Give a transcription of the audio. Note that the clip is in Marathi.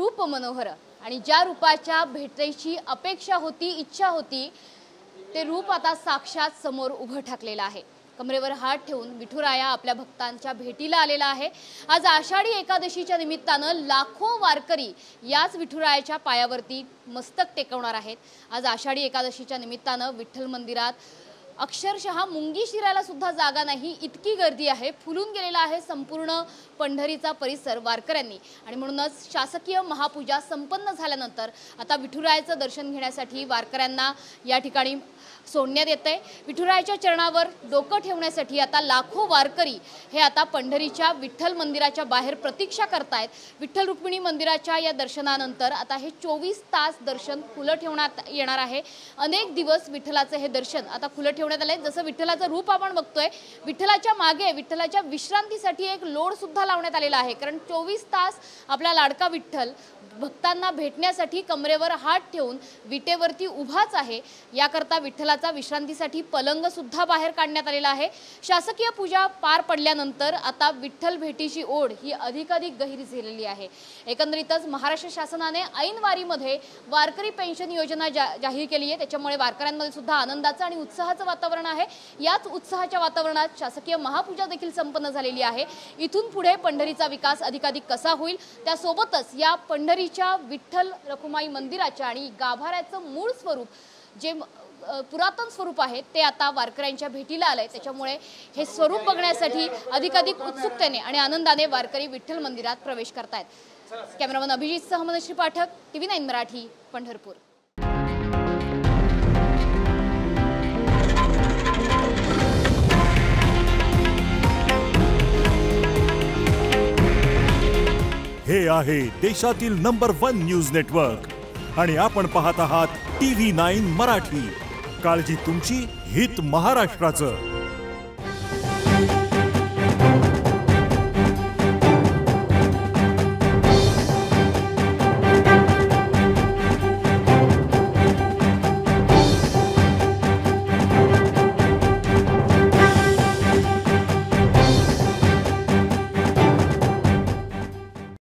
रूप मनोहर आणि ज्या रूपाच्या भेटायची अपेक्षा होती, इच्छा होती, ते रूप आता साक्षात समोर उभं ठाकलेलं आहे। कमरेवर हात ठेवून विठुराया आपल्या भक्तांच्या भेटीला आलेला आहे। आज आषाढी एकादशीच्या निमित्तानं लाखो वारकरी याच विठुरायाच्या पायावरती मस्तक टेकवणार आहेत। आज आषाढी एकादशीच्या निमित्तानं विठ्ठल मंदिरात अक्षरशः मुंगी शिरायला सुद्धा जागा नाही, इतकी गर्दी आहे। फुलून गेलेला आहे संपूर्ण पंढरीचा परिसर वारकऱ्यांनी आणि म्हणूनच शासकीय महापूजा संपन्न झाल्यानंतर आता विठुरायाचं दर्शन घेण्यासाठी वारकऱ्यांना या ठिकाणी सोडण्यात येते। विठुरायाच्या चरणावर डोकं ठेवण्यासाठी आता लाखो वारकरी हे आता पंढरीच्या विठ्ठल मंदिराच्या बाहेर प्रतीक्षा करतायत। विठ्ठल रुक्मिणी मंदिराच्या या दर्शनानंतर आता हे 24 तास दर्शन खुलं ठेवण्यात येणार आहे। अनेक दिवस विठ्ठलाचे हे दर्शन आता खुलं ठेवण्यात आले। जसं विठ्ठलाचं रूप आपण बघतोय, विठ्ठलाच्या मागे विठ्ठलाच्या विश्रांतीसाठी एक लोड सुद्धा लावण्यात आलेला आहे, कारण 24 तास आपला लाडका विठ्ठल भक्तांना भेटण्यासाठी कमरेवर हात ठेवून विटेवरती उभाच आहे। याकरता विठ्ठलाचा विश्रांतीसाठी पलंग सुद्धा बाहेर काढण्यात आलेला आहे। शासकीय पूजा पार पडल्यानंतर आता विठ्ठल भेटीची ओढ ही अधिकाधिक गहिरी झालेली आहे। एकंदरीतच महाराष्ट्र शासनाने ऐनवारीमध्ये वारकरी पेन्शन योजना जाहीर केली आहे, त्याच्यामुळे वारकऱ्यांमध्ये सुद्धा आनंदाचं आणि उत्साहाचं वातावरण आहे। याच उत्साहाच्या वातावरणात शासकीय महापूजा देखील संपन्न झालेली आहे। इथून पुढे पंढरीचा विकास अधिकाधिक कसा होईल, त्यासोबतच या पंढरीच्या विठ्ठल रखुमाई मंदिराच्या आणि गाभाऱ्याचं मूळ स्वरूप जे पुरातन स्वरूप आहे ते आता वारकऱ्यांच्या भेटीला आलंय। त्याच्यामुळे हे स्वरूप बघण्यासाठी अधिकाधिक उत्सुकतेने आणि आनंदाने वारकरी विठ्ठल मंदिरात प्रवेश करतायत। कॅमेरामन अभिजित सह मनश्री पाठक, TV9 मराठी, पंढरपूर। हे आहे देशातील नंबर 1 न्यूज नेटवर्क आणि आपण पाहत आहात TV9 मराठी। काळजी तुमची, हित महाराष्ट्राचं।